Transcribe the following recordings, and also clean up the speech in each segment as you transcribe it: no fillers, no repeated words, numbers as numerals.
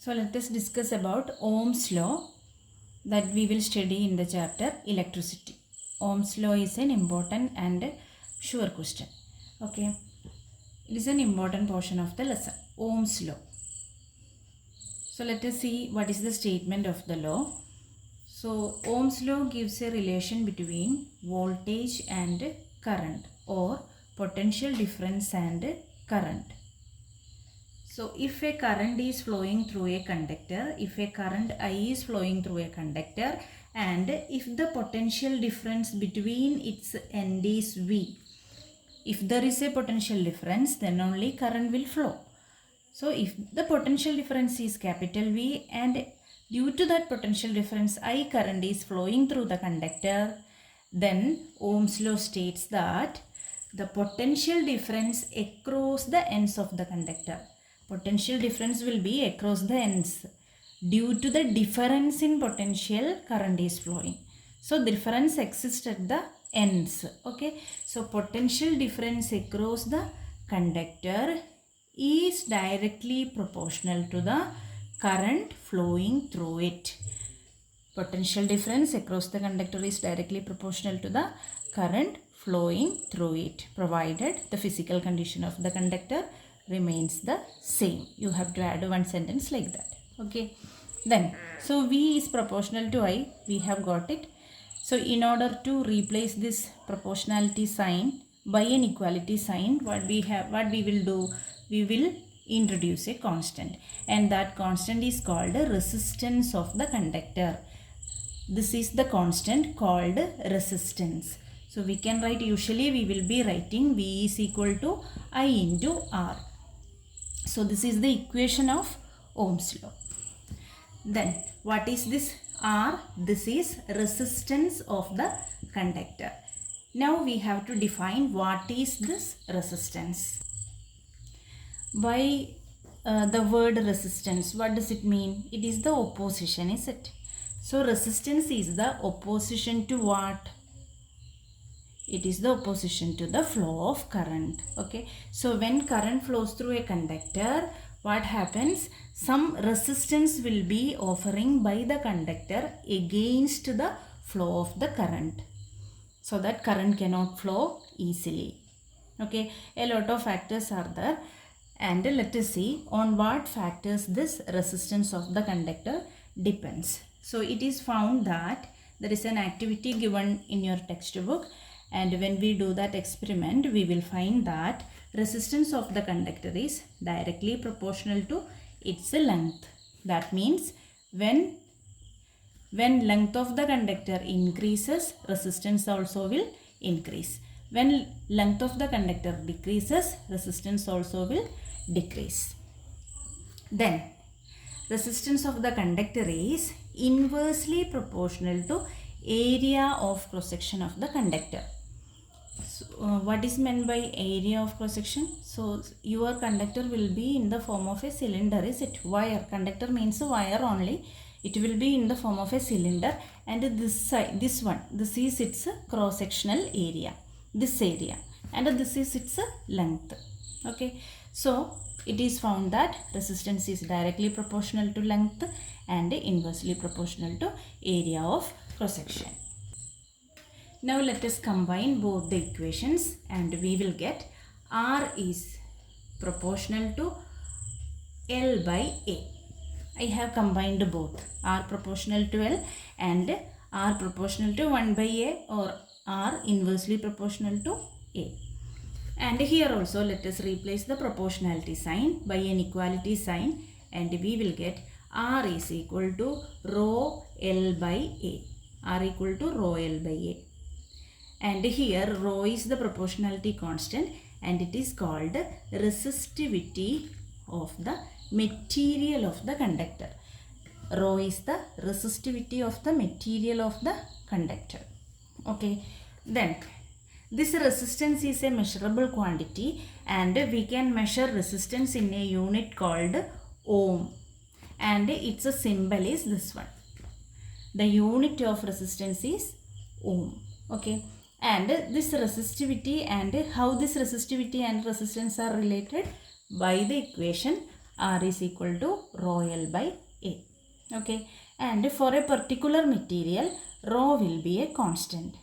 So let us discuss about Ohm's law that we will study in the chapter electricity. Ohm's law is an important and sure question. Okay, it is an important portion of the lesson. Ohm's law. So let us see what is the statement of the law. So Ohm's law gives a relation between voltage and current, or potential difference and current. So if a current is flowing through a conductor, if a current I is flowing through a conductor, and if the potential difference between its end is V, if there is a potential difference, then only current will flow. So if the potential difference is capital V, and due to that potential difference I current is flowing through the conductor, then Ohm's law states that the potential difference across the ends of the conductor, potential difference will be across the ends. Due to the difference in potential, current is flowing. So difference exists at the ends. Okay. So potential difference across the conductor is directly proportional to the current flowing through it. Potential difference across the conductor is directly proportional to the current flowing through it, provided the physical condition of the conductor remains the same. You have to add one sentence like that. Okay. Then, so V is proportional to I. We have got it. So in order to replace this proportionality sign by an equality sign, what we will do, we will introduce a constant, and that constant is called resistance of the conductor. This is the constant called resistance. So we can write, usually we will be writing V is equal to I into R. So this is the equation of Ohm's law. Then what is this R? This is resistance of the conductor. Now we have to define what is this resistance. By the word resistance, what does it mean? It is the opposition, is it? So resistance is the opposition to what? It is the opposition to the flow of current. Okay. So when current flows through a conductor, what happens? Some resistance will be offering by the conductor against the flow of the current, so that current cannot flow easily. Okay. A lot of factors are there, and let us see on what factors this resistance of the conductor depends. So it is found that there is an activity given in your textbook, and when we do that experiment, we will find that resistance of the conductor is directly proportional to its length. That means when length of the conductor increases, resistance also will increase. When length of the conductor decreases, resistance also will decrease. Then resistance of the conductor is inversely proportional to area of cross section of the conductor. So, what is meant by area of cross section? So your conductor will be in the form of a cylinder, is it? Wire. Conductor means a wire only. It will be in the form of a cylinder, and this side, this one, this is its cross sectional area, this area, and this is its length. Okay. So it is found that resistance is directly proportional to length and inversely proportional to area of cross section. Now let us combine both the equations, and we will get R is proportional to L by A. I have combined both, R proportional to L and R proportional to 1 by A, or R inversely proportional to A. And here also let us replace the proportionality sign by an equality sign, and we will get R is equal to rho L by A. R equal to rho L by A. And here rho is the proportionality constant, and it is called resistivity of the material of the conductor. Rho is the resistivity of the material of the conductor. Okay. Then this resistance is a measurable quantity, and we can measure resistance in a unit called ohm, and its symbol is this one. The unit of resistance is ohm. Okay. And this resistivity, and how this resistivity and resistance are related, by the equation R is equal to rho L by A. Okay, and for a particular material, rho will be a constant.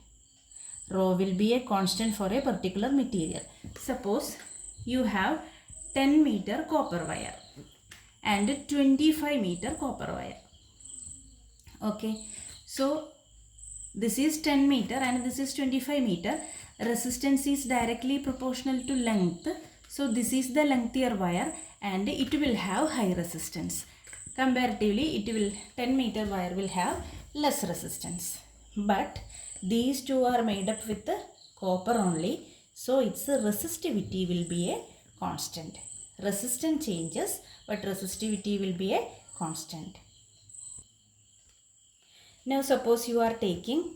Rho will be a constant for a particular material. Suppose you have 10 meter copper wire and 25 meter copper wire. Okay, so this is 10 meter and this is 25 meter. Resistance is directly proportional to length. So this is the lengthier wire and it will have high resistance. Comparatively, 10 meter wire will have less resistance. But these two are made up with copper only. So its resistivity will be a constant. Resistance changes, but resistivity will be a constant. Now suppose you are taking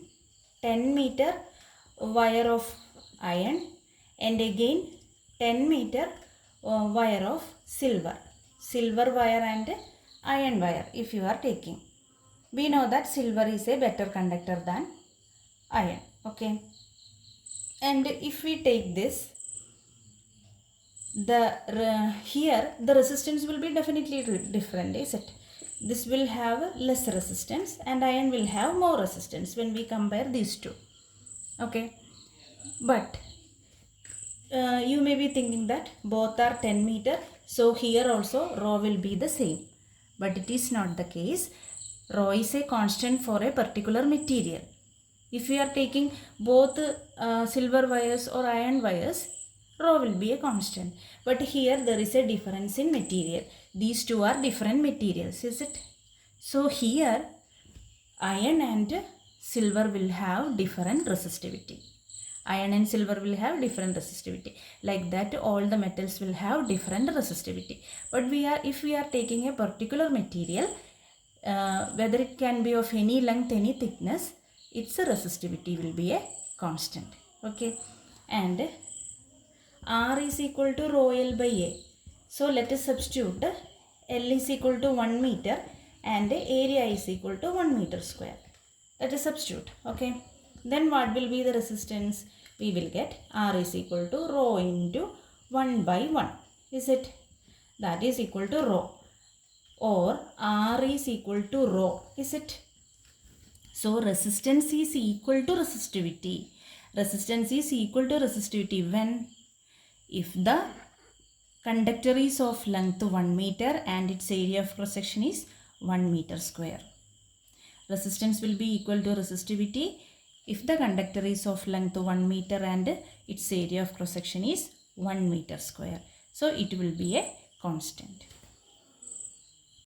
10 meter wire of iron and again 10 meter wire of silver. Silver wire and iron wire if you are taking. We know that silver is a better conductor than iron. Okay. And if we take this, here the resistance will be definitely different, is it? This will have less resistance and iron will have more resistance when we compare these two. Okay, but you may be thinking that both are 10 meter, so here also rho will be the same, but it is not the case. Rho is a constant for a particular material. If we are taking both silver wires or iron wires, rho will be a constant. But here there is a difference in material. These two are different materials, is it? So here iron and silver will have different resistivity. Iron and silver will have different resistivity. Like that, all the metals will have different resistivity. But if we are taking a particular material, whether it can be of any length, any thickness, its resistivity will be a constant. Okay, and R is equal to rho L by A. So let us substitute L is equal to 1 meter and area is equal to 1 meter square. Let us substitute. Okay, then what will be the resistance? We will get R is equal to rho into 1 by 1. Is it? That is equal to rho, or R is equal to rho. Is it? So resistance is equal to resistivity. Resistance is equal to resistivity when? If the conductor is of length 1 meter and its area of cross section is 1 meter square. Resistance will be equal to resistivity if the conductor is of length 1 meter and its area of cross section is 1 meter square. So it will be a constant.